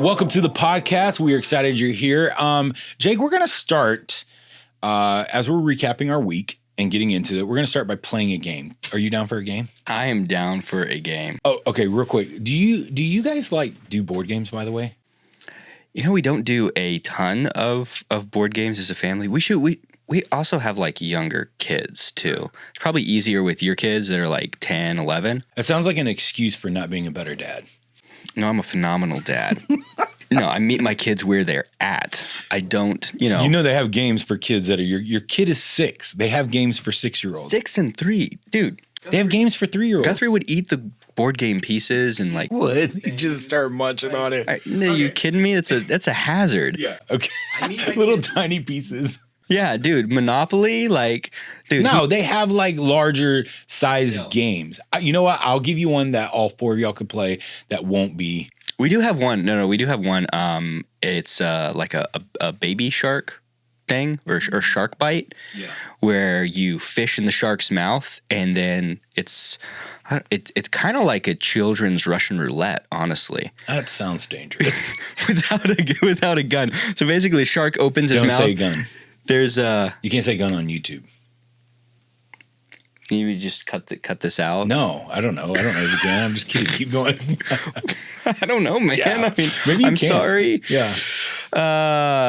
Welcome to the podcast. We are excited you're here. Jake, we're going to start, as we're recapping our week and getting into it, we're going to start by playing a game. Are you down for a game? I am down for a game. Oh, okay. Real quick. Do you guys do board games, by the way? You know, we don't do a ton of board games as a family. We also have like younger kids too. It's probably easier with your kids that are like 10, 11. That sounds like an excuse for not being a better dad. No, I'm a phenomenal dad. No, I meet my kids where they're at. I don't, You know they have games for kids that are your kid is 6. They have games for 6-year-olds. 6 and 3. Dude. They have games for 3-year-olds. Guthrie would eat the board game pieces and like would. He'd just start munching on it. No, you kidding me? That's a hazard. Yeah. Okay. Little tiny pieces. Yeah, dude. Monopoly, dude. No, they have like larger size games. You know what? I'll give you one that all 4 of y'all could play that won't be. We do have one. No, we do have one. It's like a baby shark thing or shark bite, where you fish in the shark's mouth, and then it's kind of like a children's Russian roulette. Honestly, that sounds dangerous. without a gun. So basically, a shark opens his mouth. Don't say gun. There's you can't say gun on YouTube. You just cut this out? No, I don't know. I don't know if you can. I'm just kidding. Keep going. I don't know, man. Yeah. I mean, maybe you I'm can. Sorry. Yeah.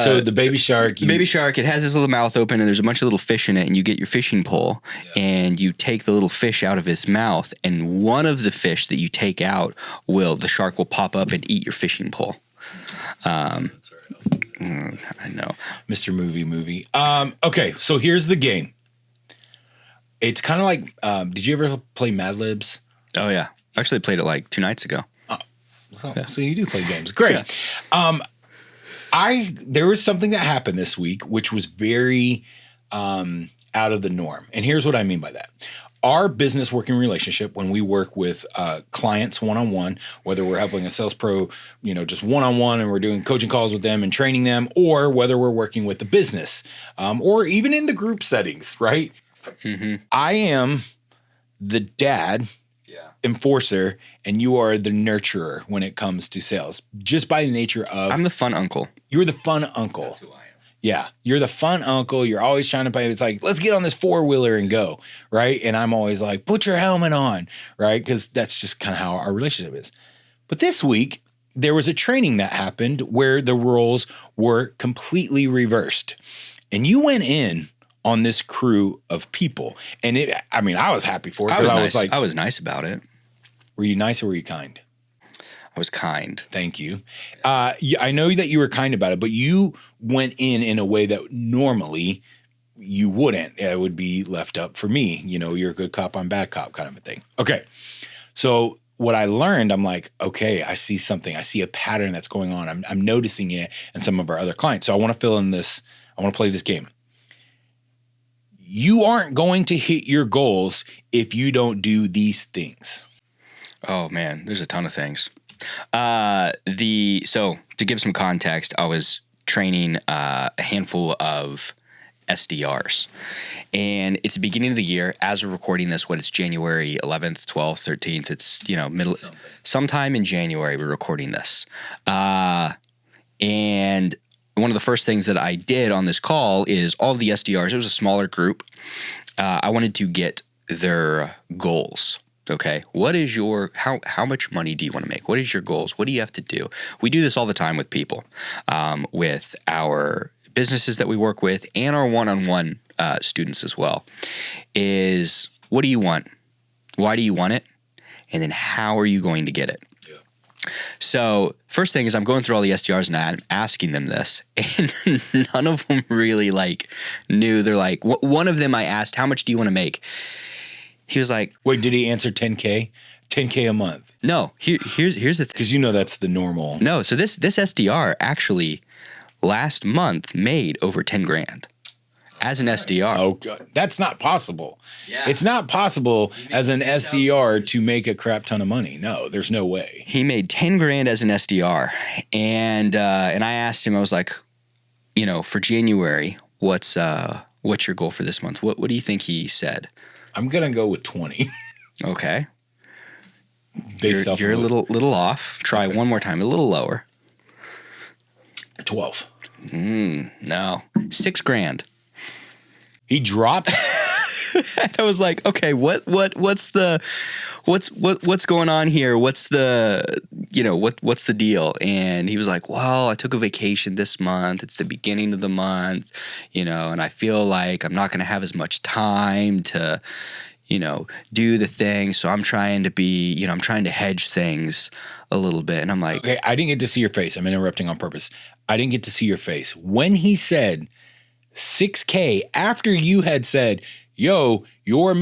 So the baby shark. It has his little mouth open, and there's a bunch of little fish in it, and you get your fishing pole, and you take the little fish out of his mouth, and one of the fish that you take out the shark will pop up and eat your fishing pole. I know. Mr. Movie. Okay, so here's the game. It's kind of like, did you ever play Mad Libs? Oh, yeah. I actually played it like 2 nights ago. Oh, so you do play games. Great. Yeah. There was something that happened this week, which was very out of the norm. And here's what I mean by that. Our business working relationship, when we work with clients one-on-one, whether we're helping a sales pro, just one-on-one and we're doing coaching calls with them and training them, or whether we're working with the business, or even in the group settings, right? Mm-hmm. I am the dad enforcer, and you are the nurturer when it comes to sales, just by the nature of... I'm the fun uncle. You're the fun uncle. That's who I am. Yeah, you're the fun uncle. You're always trying to play. It's like, let's get on this 4-wheeler and go, right? And I'm always like, put your helmet on, right? Because that's just kind of how our relationship is. But this week, there was a training that happened where the roles were completely reversed. And you went in on this crew of people. And I was happy for it. I was nice about it. Were you nice or were you kind? I was kind. Thank you. I know that you were kind about it, but you went in a way that normally you wouldn't. It would be left up for me. You're a good cop, I'm bad cop kind of a thing. Okay. So what I learned, I'm like, okay, I see something. I see a pattern that's going on. I'm noticing it in some of our other clients. So I want to fill in this. I want to play this game. You aren't going to hit your goals if you don't do these things. Oh man, there's a ton of things. So to give some context, I was training a handful of SDRs, and it's the beginning of the year. As we're recording this, it's January 11th, 12th, 13th. It's sometime in January we're recording this, and one of the first things that I did on this call is all of the SDRs. It was a smaller group. I wanted to get their goals. Okay, what is how much money do you want to make? What is your goals? What do you have to do? We do this all the time with people, with our businesses that we work with and our one-on-one students as well, is what do you want? Why do you want it? And then how are you going to get it? Yeah. So first thing is I'm going through all the SDRs and I'm asking them this, and none of them really knew. They're like, one of them I asked, how much do you want to make? He was like, wait, did he answer 10K? 10K a month? No, here's the thing. Because that's the normal. No, so this SDR actually last month made over 10 grand as an SDR. Oh, God. That's not possible. Yeah. It's not possible as an SDR to make a crap ton of money. No, there's no way. He made 10 grand as an SDR. And I asked him, I was like, for January, what's your goal for this month? What do you think he said? I'm going to go with 20. Okay. You're a little off. Try one more time, a little lower. 12. No, $6,000. He dropped. And I was like, okay, what's going on here? What's the deal? And he was like, well, I took a vacation this month. It's the beginning of the month, and I feel like I'm not going to have as much time to, do the thing. So I'm trying to I'm trying to hedge things a little bit. And I'm like, okay, I didn't get to see your face. I'm interrupting on purpose. I didn't get to see your face. When he said $6,000 after you had said, yo, you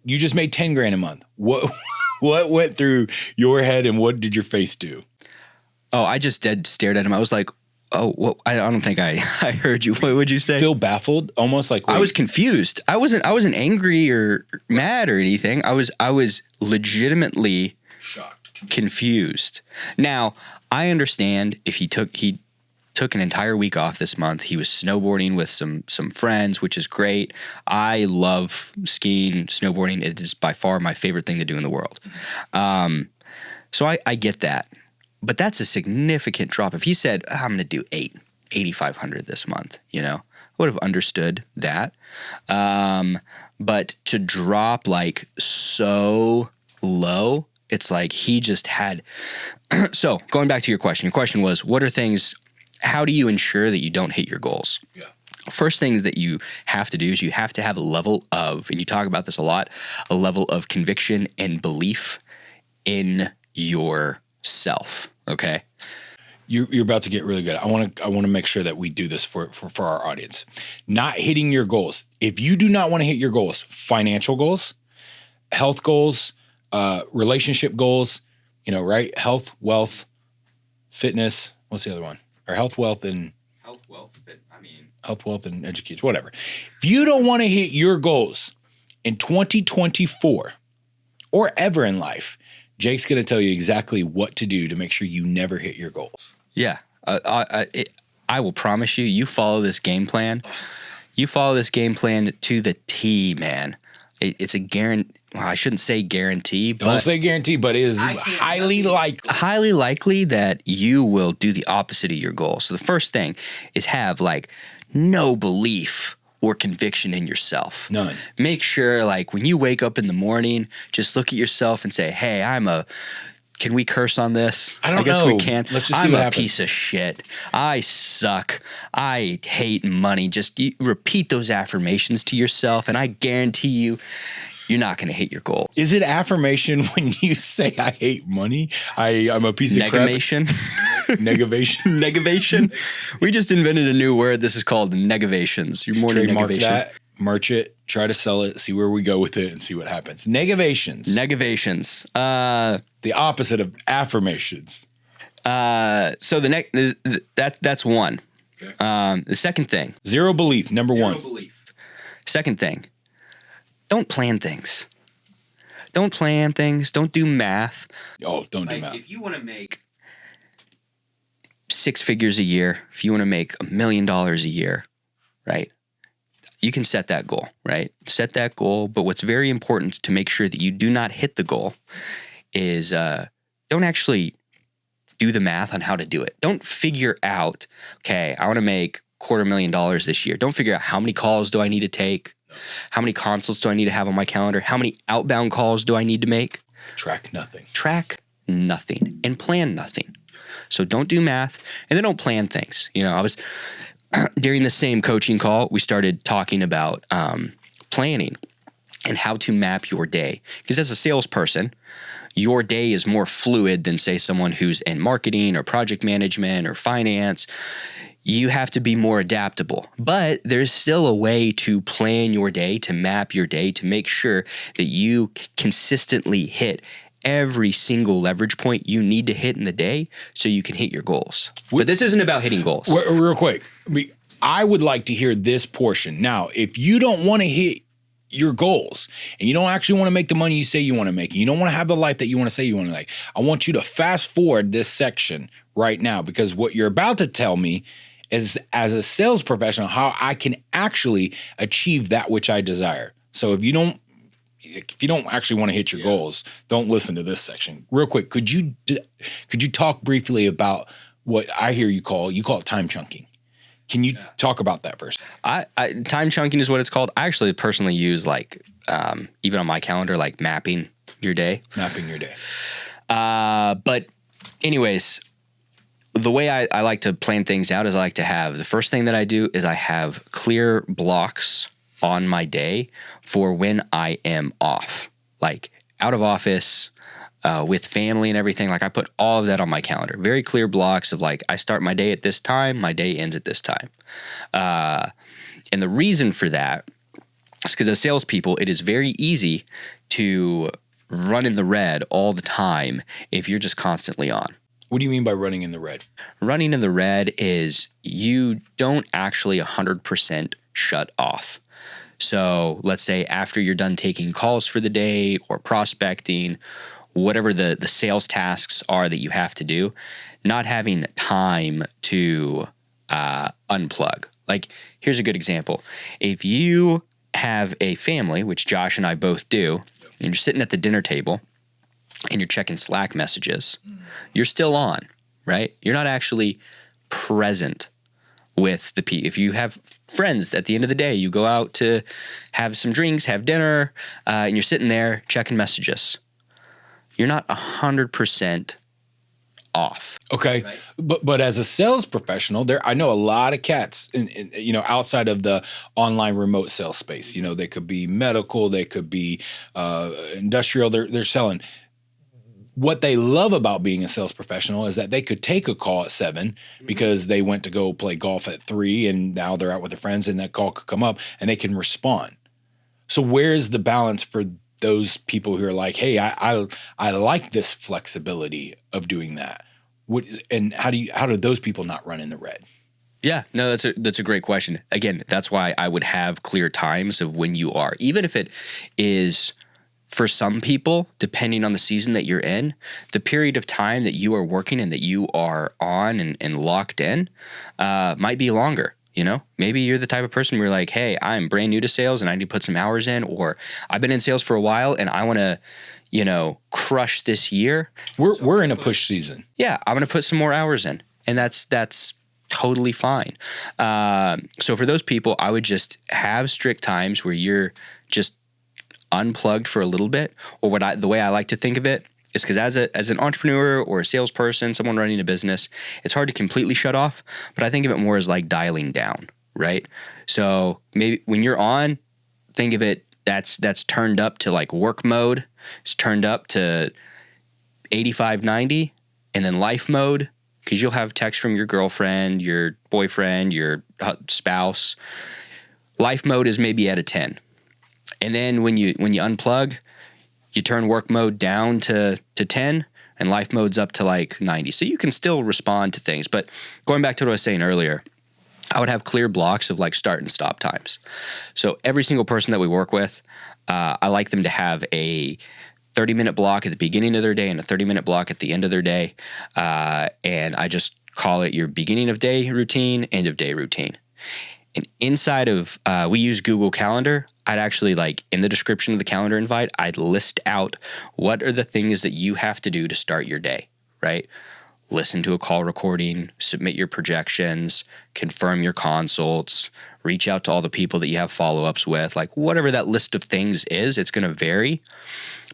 just made 10 grand a month. What went through your head and what did your face do? Oh, I just dead stared at him. I was like, oh, well, I don't think I heard you. What would you say? Feel baffled, almost like I was confused. I wasn't angry or mad or anything. I was legitimately shocked, confused. Now, I understand if he took an entire week off this month. He was snowboarding with some friends, which is great. I love skiing, snowboarding. It is by far my favorite thing to do in the world. So I get that. But that's a significant drop. If he said, I'm going to do $8,500 this month, I would have understood that. But to drop like so low, it's like he just had. So going back to your question was, how do you ensure that you don't hit your goals? Yeah. First things that you have to do is you have to have a level of, and you talk about this a lot, a level of conviction and belief in yourself. Okay. You're about to get really good. I want to make sure that we do this for our audience. Not hitting your goals. If you do not want to hit your goals, financial goals, health goals, relationship goals, right? Health, wealth, fitness. What's the other one? Or health, wealth, and education, whatever. If you don't want to hit your goals in 2024 or ever in life, Jake's going to tell you exactly what to do to make sure you never hit your goals. Yeah. I will promise you, you follow this game plan. You follow this game plan to the T, man. It's a guarantee. Well, I shouldn't say guarantee. Don't say guarantee, but it is highly likely that you will do the opposite of your goal. So the first thing is have like no belief or conviction in yourself. None. Make sure like when you wake up in the morning, just look at yourself and say, hey, can we curse on this? I guess know. we can. Let's just see what happens. I'm a piece of shit. I suck. I hate money. Just repeat those affirmations to yourself, and I guarantee you're not going to hit your goal. Is it affirmation when you say I hate money? I'm a piece of crap? Negation. Negation. We just invented a new word. This is called negations. You're more trademark negation. That. Merch it, try to sell it, see where we go with it, and see what happens. Negations. The opposite of affirmations. So that's one. Okay. The second thing. Zero belief, number one. Belief. Second thing. Don't plan things. Don't plan things. Don't do math. Oh, don't do math. If you want to make 6 figures a year, if you want to make $1 million a year, right? You can set that goal, right? Set that goal. But what's very important to make sure that you do not hit the goal is don't actually do the math on how to do it. Don't figure out, okay, I want to make $250,000 this year. Don't figure out how many calls do I need to take? How many consults do I need to have on my calendar? How many outbound calls do I need to make? Track nothing. Track nothing and plan nothing. So don't do math and then don't plan things. I was during the same coaching call, we started talking about planning and how to map your day. Because as a salesperson, your day is more fluid than, say, someone who's in marketing or project management or finance. You have to be more adaptable. But there's still a way to plan your day, to map your day, to make sure that you consistently hit every single leverage point you need to hit in the day so you can hit your goals. But this isn't about hitting goals. Real quick, I would like to hear this portion. Now, if you don't want to hit your goals and you don't actually want to make the money you say you want to make, and you don't want to have the life that you want to say you want to like, I want you to fast forward this section right now, because what you're about to tell me is, as a sales professional, how I can actually achieve that which I desire. So if you don't actually want to hit your goals, don't listen to this section. Real quick, could you talk briefly about what I hear you call it time chunking. Can you talk about that first? Time chunking is what it's called. I actually personally use even on my calendar, like mapping your day. Mapping your day. But anyways, the way I like to plan things out is I like to have, the first thing that I do is I have clear blocks on my day for when I am off, like out of office, with family and everything. Like I put all of that on my calendar, very clear blocks of like, I start my day at this time, my day ends at this time. And the reason for that is because as salespeople, it is very easy to run in the red all the time if you're just constantly on. What do you mean by running in the red? Running in the red is you don't actually 100% shut off. So let's say after you're done taking calls for the day or prospecting, whatever the sales tasks are that you have to do, not having time to unplug. Like, here's a good example. If you have a family, which Josh and I both do, and you're sitting at the dinner table and you're checking Slack messages, you're still on, right? You're not actually present with the people. If you have friends at the end of the day, you go out to have some drinks, have dinner, and you're sitting there checking messages. You're not 100% off. Okay. Right. But as a sales professional, I know a lot of cats in outside of the online remote sales space. They could be medical, they could be industrial, they're selling. What they love about being a sales professional is that they could take a call at 7 because they went to go play golf at 3 and now they're out with their friends and that call could come up and they can respond. So where's the balance for those people who are like, hey, I like this flexibility of doing that? How do those people not run in the red? Yeah, no, that's a great question. Again, that's why I would have clear times of when you are, even if it is for some people, depending on the season that you're in, the period of time that you are working and that you are on and locked in might be longer. Maybe you're the type of person where you're like, hey, I'm brand new to sales and I need to put some hours in, or I've been in sales for a while and I want to, crush this year. We're in a push season. Yeah, I'm going to put some more hours in, and that's totally fine. So for those people, I would just have strict times where you're just unplugged for a little bit, or the way I like to think of it is because as an entrepreneur or a salesperson, someone running a business, it's hard to completely shut off, but I think of it more as like dialing down, right? So maybe when you're on, think of it that's turned up to like work mode, it's turned up to 85, 90, and then life mode, because you'll have texts from your girlfriend, your boyfriend, your spouse. Life mode is maybe at a 10. And then when you unplug, you turn work mode down to 10 and life mode's up to like 90. So you can still respond to things. But going back to what I was saying earlier, I would have clear blocks of like start and stop times. So every single person that we work with, I like them to have a 30-minute block at the beginning of their day and a 30-minute block at the end of their day. And I just call it your beginning of day routine, end of day routine. And inside of, we use Google Calendar. I'd actually in the description of the calendar invite, I'd list out what are the things that you have to do to start your day, right? Listen to a call recording, submit your projections, confirm your consults, reach out to all the people that you have follow-ups with, like whatever that list of things is, it's going to vary,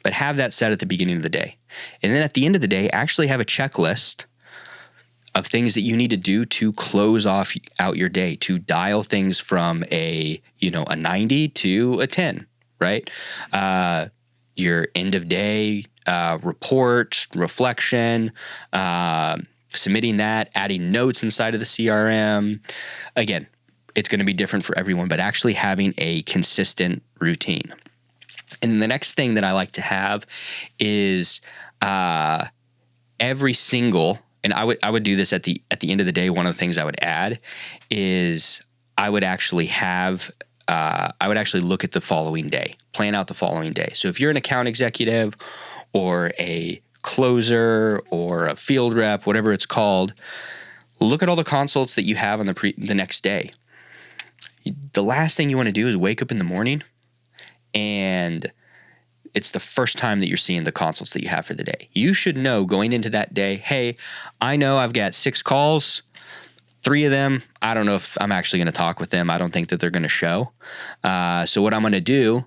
but have that set at the beginning of the day. And then at the end of the day, actually have a checklist of things that you need to do to close out your day, to dial things from a 90 to a 10, right? Your end of day report, reflection, submitting that, adding notes inside of the CRM. Again, it's going to be different for everyone, but actually having a consistent routine. And the next thing that I like to have is every single, and I would do this at the end of the day. One of the things I would add is I would actually look at the following day, plan out the following day. So if you're an account executive or a closer or a field rep, whatever it's called, look at all the consults that you have on the next day. The last thing you want to do is wake up in the morning and it's the first time that you're seeing the consults that you have for the day. You should know going into that day, hey, I know I've got 6 calls. 3 of them, I don't know if I'm actually going to talk with them. I don't think that they're going to show. So what I'm going to do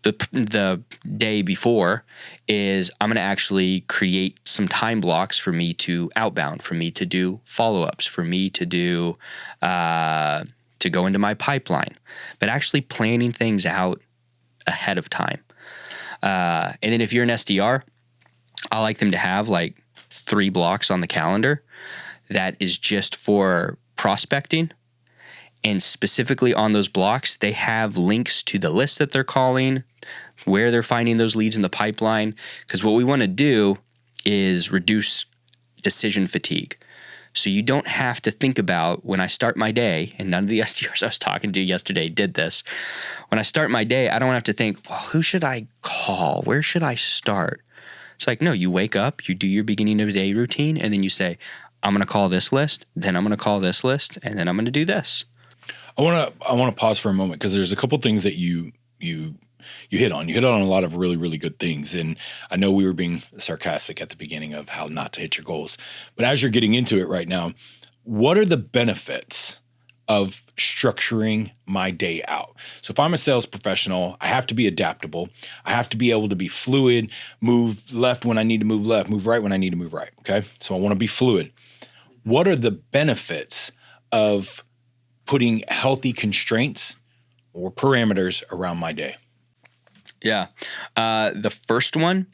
the day before is I'm going to actually create some time blocks for me to outbound, for me to do follow-ups, for me to do to go into my pipeline, but actually planning things out ahead of time. And then if you're an SDR, I like them to have like 3 blocks on the calendar that is just for prospecting. And specifically on those blocks, they have links to the list that they're calling, where they're finding those leads in the pipeline. Because what we want to do is reduce decision fatigue. So you don't have to think about when I start my day, and none of the SDRs I was talking to yesterday did this. When I start my day, I don't have to think, well, who should I call? Where should I start? It's like, no, you wake up, you do your beginning of the day routine, and then you say, I'm going to call this list, then I'm going to call this list, and then I'm going to do this. I want to pause for a moment because there's a couple things that you hit on. You hit on a lot of really, really good things. And I know we were being sarcastic at the beginning of how not to hit your goals. But as you're getting into it right now, what are the benefits of structuring my day out? So if I'm a sales professional, I have to be adaptable. I have to be able to be fluid, move left when I need to move left, move right when I need to move right. Okay. So I want to be fluid. What are the benefits of putting healthy constraints or parameters around my day? Yeah. The first one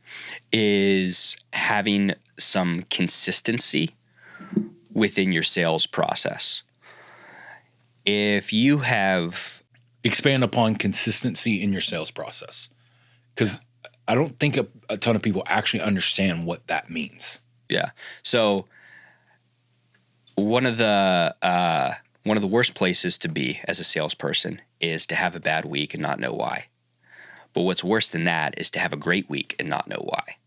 is having some consistency within your sales process. If you have... Expand upon consistency in your sales process. Because I don't think a ton of people actually understand what that means. Yeah. So one of the worst places to be as a salesperson is to have a bad week and not know why. But what's worse than that is to have a great week and not know why.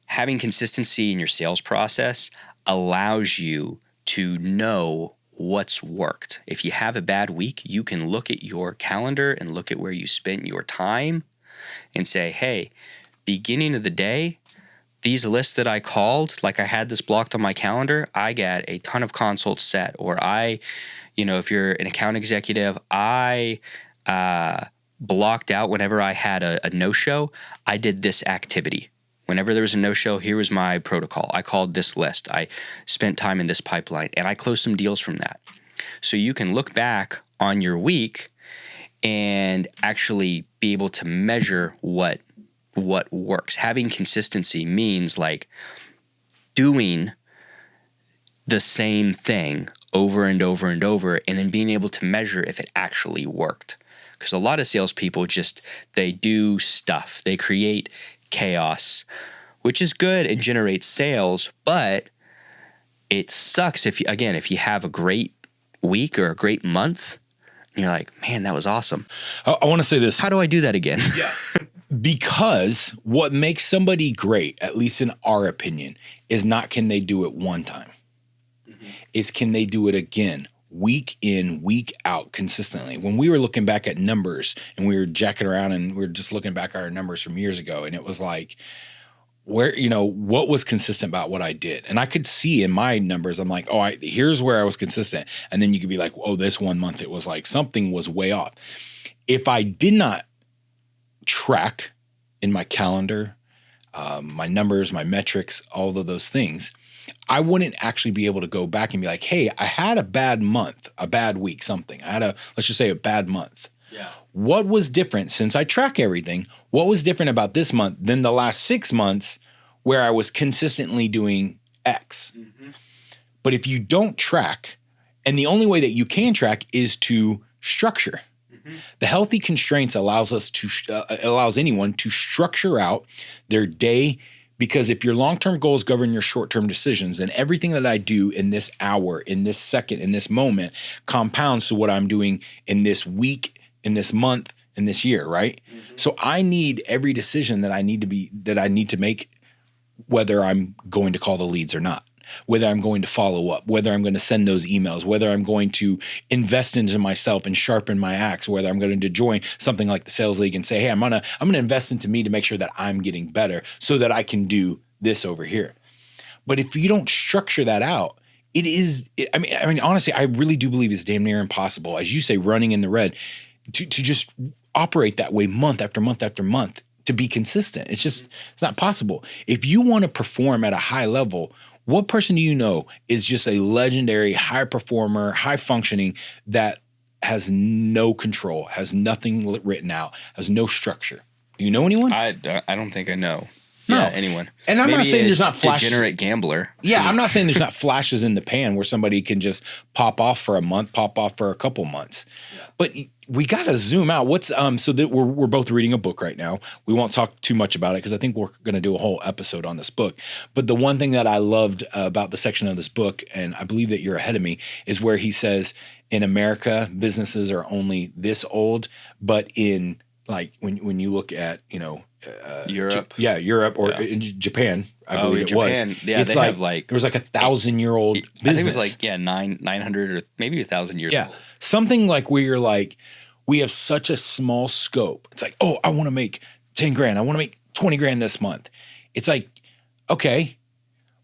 Having consistency in your sales process allows you to know what's worked. If you have a bad week, you can look at your calendar and look at where you spent your time and say, hey, beginning of the day, these lists that I called, like I had this blocked on my calendar, I got a ton of consults set. Or if you're an account executive, I blocked out whenever I had a no-show, I did this activity. Whenever there was a no-show, here was my protocol. I called this list. I spent time in this pipeline, and I closed some deals from that. So you can look back on your week and actually be able to measure what works. Having consistency means like doing the same thing over and over and over, and then being able to measure if it actually worked. Because a lot of salespeople they do stuff. They create chaos, which is good and generates sales, but it sucks if you have a great week or a great month, and you're like, man, that was awesome. I want to say this. How do I do that again? Yeah. Because what makes somebody great, at least in our opinion, is not can they do it one time. Mm-hmm. It's can they do it again, week in, week out, consistently. When we were looking back at numbers and we were jacking around and we were just looking back at our numbers from years ago, and it was like, what was consistent about what I did? And I could see in my numbers, I'm like, here's where I was consistent. And then you could be like, this 1 month, it was like something was way off. If I did not track in my calendar, my numbers, my metrics, all of those things, I wouldn't actually be able to go back and be like, hey, I had a bad month, a bad week, something. I had let's just say a bad month. Yeah. What was different since I track everything? What was different about this month than the last 6 months where I was consistently doing X? Mm-hmm. But if you don't track, and the only way that you can track is to structure. The healthy constraints allows anyone to structure out their day, because if your long-term goals govern your short-term decisions, then everything that I do in this hour, in this second, in this moment compounds to what I'm doing in this week, in this month, in this year, right? Mm-hmm. So I need every decision that I need to make, whether I'm going to call the leads or not. whether I'm going to follow up, whether I'm going to send those emails, whether I'm going to invest into myself and sharpen my axe, whether I'm going to join something like the Sales League and say, hey, I'm going to invest into me to make sure that I'm getting better so that I can do this over here. But if you don't structure that out, I mean, honestly, I really do believe it's damn near impossible, as you say, running in the red, to just operate that way month after month after month, to be consistent. It's not possible. If you want to perform at a high level, what person do you know is just a legendary high performer, high functioning, that has no control, has nothing written out, has no structure? Do you know anyone? I don't think I know. No. Yeah, anyone. And I'm not saying there's not flashes. Degenerate gambler. Yeah, I'm not saying there's not flashes in the pan where somebody can just pop off for a month, pop off for a couple months. Yeah. But we got to zoom out. So that we're both reading a book right now. We won't talk too much about it because I think we're going to do a whole episode on this book. But the one thing that I loved about the section of this book, and I believe that you're ahead of me, is where he says in America, businesses are only this old, but in like when you look at, Europe. Europe or in Japan, I believe it Japan, was. Yeah, it's they like, have like there was like 1,000-year-old business. I think it was like 900 or maybe 1,000 years old. Something like where you're like, we have such a small scope. It's like, oh, I want to make 10 grand. I want to make 20 grand this month. It's like, okay,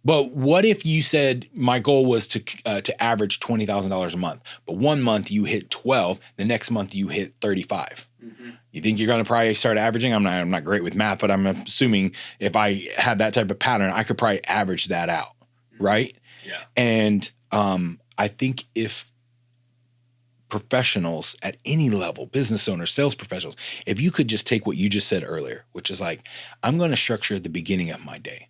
but what if you said my goal was to average $20,000 a month, but one month you hit 12, the next month you hit 35. Mm-hmm. You think you're going to probably start averaging? I'm not great with math, but I'm assuming if I had that type of pattern, I could probably average that out, right? Yeah. And I think if professionals at any level, business owners, sales professionals, if you could just take what you just said earlier, which is like, I'm going to structure the beginning of my day.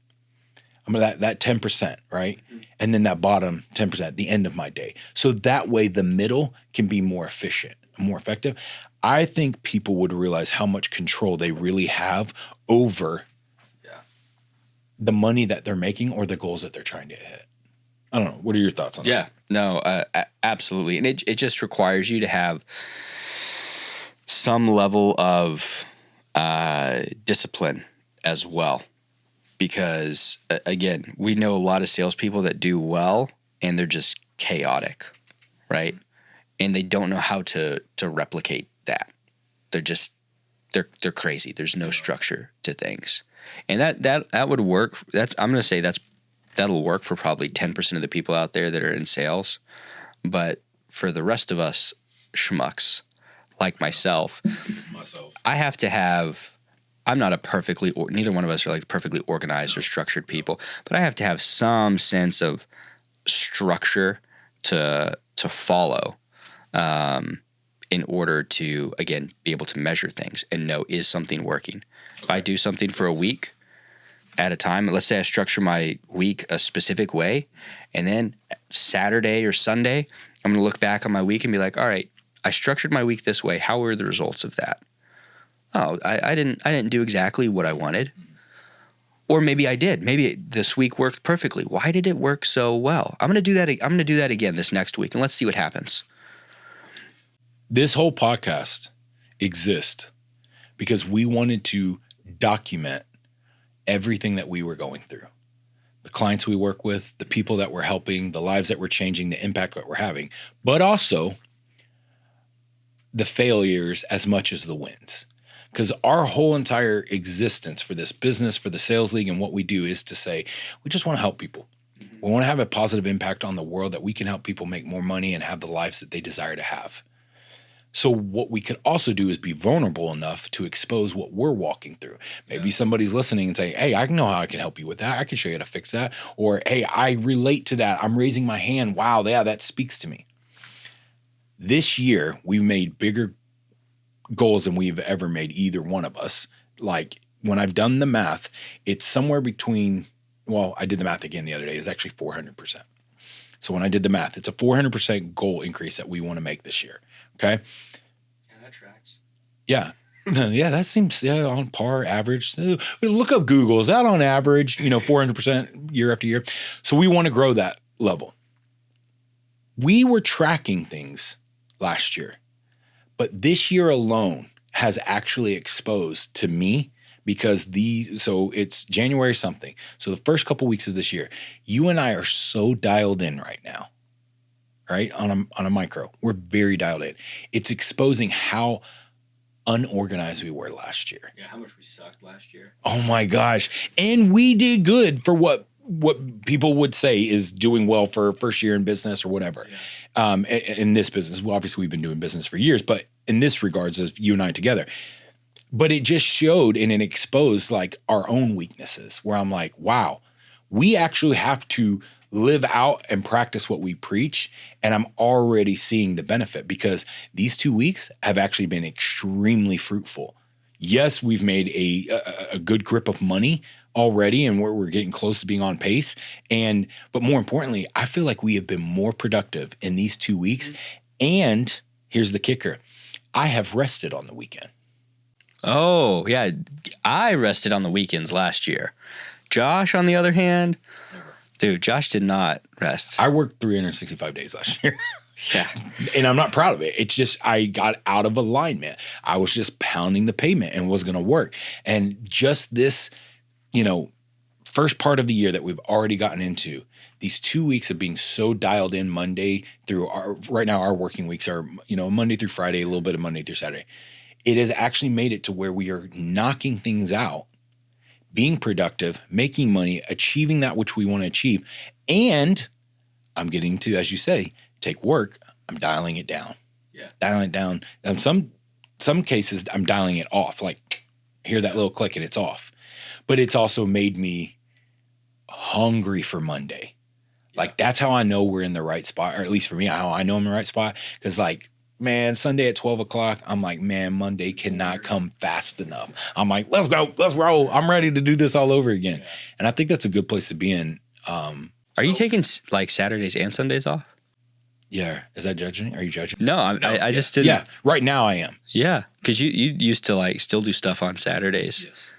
I'm going to that 10%, right? Mm-hmm. And then that bottom 10%, the end of my day. So that way the middle can be more efficient, more effective. I think people would realize how much control they really have over the money that they're making or the goals that they're trying to hit. I don't know. What are your thoughts on that? Yeah, no, absolutely. And it just requires you to have some level of discipline as well. Because, again, we know a lot of salespeople that do well and they're just chaotic, right? And they don't know how to replicate that. They're crazy. There's no structure to things. And that would work. I'm going to say that'll work for probably 10% of the people out there that are in sales. But for the rest of us schmucks like myself, I have to have, I'm not neither one of us are like perfectly organized or structured people, but I have to have some sense of structure to follow in order to, again, be able to measure things and know, is something working? Okay. If I do something for a week at a time, let's say I structure my week a specific way, and then Saturday or Sunday, I'm going to look back on my week and be like, all right, I structured my week this way. How were the results of that? Oh, I didn't do exactly what I wanted. Or maybe I did. Maybe this week worked perfectly. Why did it work so well? I'm going to do that. I'm going to do that again this next week, and let's see what happens. This whole podcast exists because we wanted to document everything that we were going through. The clients we work with, the people that we're helping, the lives that we're changing, the impact that we're having, but also the failures as much as the wins. Because our whole entire existence for this business, for the Sales League and what we do is to say, we just want to help people. Mm-hmm. We want to have a positive impact on the world, that we can help people make more money and have the lives that they desire to have. So what we could also do is be vulnerable enough to expose what we're walking through. Maybe somebody's listening and saying, hey, I know how I can help you with that. I can show you how to fix that. Or, hey, I relate to that. I'm raising my hand. Wow, yeah, that speaks to me. This year, we've made bigger goals than we've ever made, either one of us. Like, when I've done the math, it's somewhere between, well, I did the math again the other day. It's actually 400%. So when I did the math, it's a 400% goal increase that we want to make this year. Okay. Yeah, that tracks. Yeah. Yeah, that seems on par, average. Look up Google. Is that on average, 400% year after year? So we want to grow that level. We were tracking things last year, but this year alone has actually exposed to me because so it's January something. So the first couple weeks of this year, you and I are so dialed in right now, right? On a micro, we're very dialed in. It's exposing how unorganized we were last year. Yeah, how much we sucked last year. Oh my gosh. And we did good for what people would say is doing well for first year in business or whatever. Yeah. In this business, well, obviously we've been doing business for years, but in this regards, as you and I together, but it just showed and it exposed like our own weaknesses where I'm like, wow, we actually have to live out and practice what we preach. And I'm already seeing the benefit because these 2 weeks have actually been extremely fruitful. Yes, we've made a good grip of money already, and we're getting close to being on pace. But more importantly, I feel like we have been more productive in these 2 weeks. And here's the kicker. I have rested on the weekend. Oh, yeah. I rested on the weekends last year. Josh, on the other hand, dude, Josh did not rest. I worked 365 days last year. Yeah. And I'm not proud of it. It's just I got out of alignment. I was just pounding the pavement and was going to work. And just this, first part of the year that we've already gotten into, these 2 weeks of being so dialed in Monday through right now our working weeks are, Monday through Friday, a little bit of Monday through Saturday. It has actually made it to where we are knocking things out, being productive, making money, achieving that which we want to achieve. And I'm getting to, as you say, take work, I'm dialing it down. Yeah. Dialing it down. In some cases, I'm dialing it off. Like, hear that little click and it's off. But it's also made me hungry for Monday. Yeah. Like, that's how I know we're in the right spot, or at least for me, how I know I'm in the right spot. Because, man, Sunday at 12 o'clock, I'm like, man, Monday cannot come fast enough. I'm like, let's go, let's roll. I'm ready to do this all over again. Yeah. And I think that's a good place to be in. Are you taking Saturdays and Sundays off? Yeah. Is that judging? Are you judging? No, I just didn't. Yeah. Right now I am. Yeah. Because you used to still do stuff on Saturdays. Yes.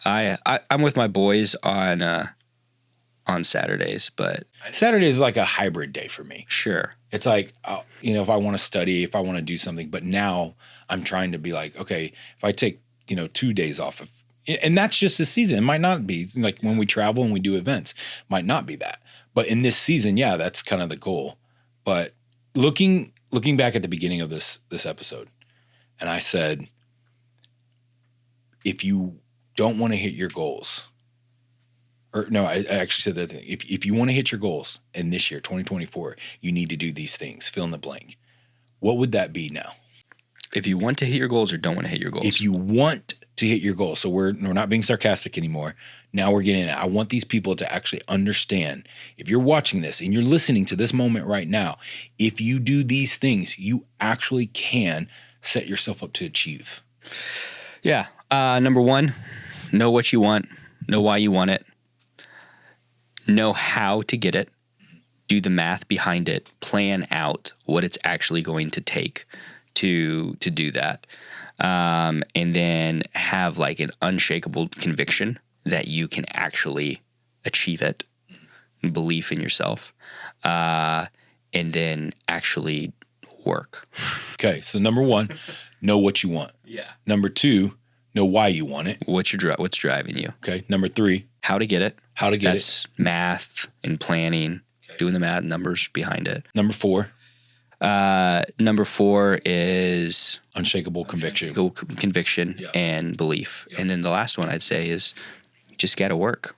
I'm with my boys on Saturdays, but Saturday is like a hybrid day for me. Sure. It's like, if I want to study, if I want to do something, but now I'm trying to be like, okay, if I take, 2 days off of, and that's just this season. It might not be like when we travel and we do events, might not be that. But in this season, yeah, that's kind of the goal. But looking back at the beginning of this episode, and I said, if you don't want to hit your goals, or no, I actually said that thing. If you want to hit your goals in this year, 2024, you need to do these things, fill in the blank. What would that be now? If you want to hit your goals or don't want to hit your goals? If you want to hit your goals. So we're not being sarcastic anymore. Now we're getting it. I want these people to actually understand. If you're watching this and you're listening to this moment right now, if you do these things, you actually can set yourself up to achieve. Yeah. Number one, know what you want, know why you want it, know how to get it, do the math behind it, plan out what it's actually going to take to do that. And then have an unshakable conviction that you can actually achieve it, belief in yourself, and then actually work. Okay, so number one, know what you want. Yeah. Number two, know why you want it. What's driving you. Okay. Number three, how to get it. That's math and planning, doing the math numbers behind it. Number four is unshakable conviction. Yeah. And belief. Yeah. And then the last one I'd say is just got to work.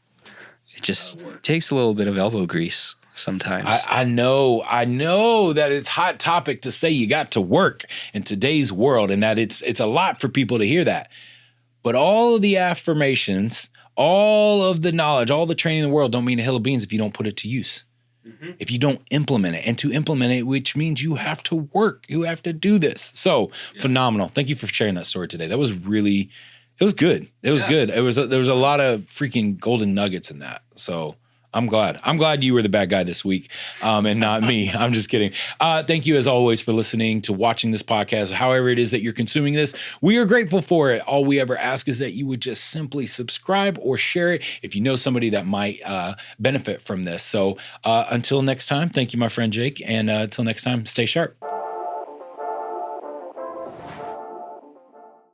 It just takes a little bit of elbow grease sometimes. I know that it's hot topic to say you got to work in today's world, and that it's a lot for people to hear that. But all of the affirmations, all of the knowledge, all the training in the world don't mean a hill of beans if you don't put it to use. Mm-hmm. If you don't implement it, and to implement it, which means you have to work, you have to do this. So phenomenal. Thank you for sharing that story today. That was really, it was good. It was good. There was a lot of freaking golden nuggets in that. So I'm glad you were the bad guy this week, and not me. I'm just kidding. Thank you as always for listening to watching this podcast. However it is that you're consuming this, we are grateful for it. All we ever ask is that you would just simply subscribe or share it if you know somebody that might benefit from this. So until next time, thank you, my friend Jake. And until next time, stay sharp.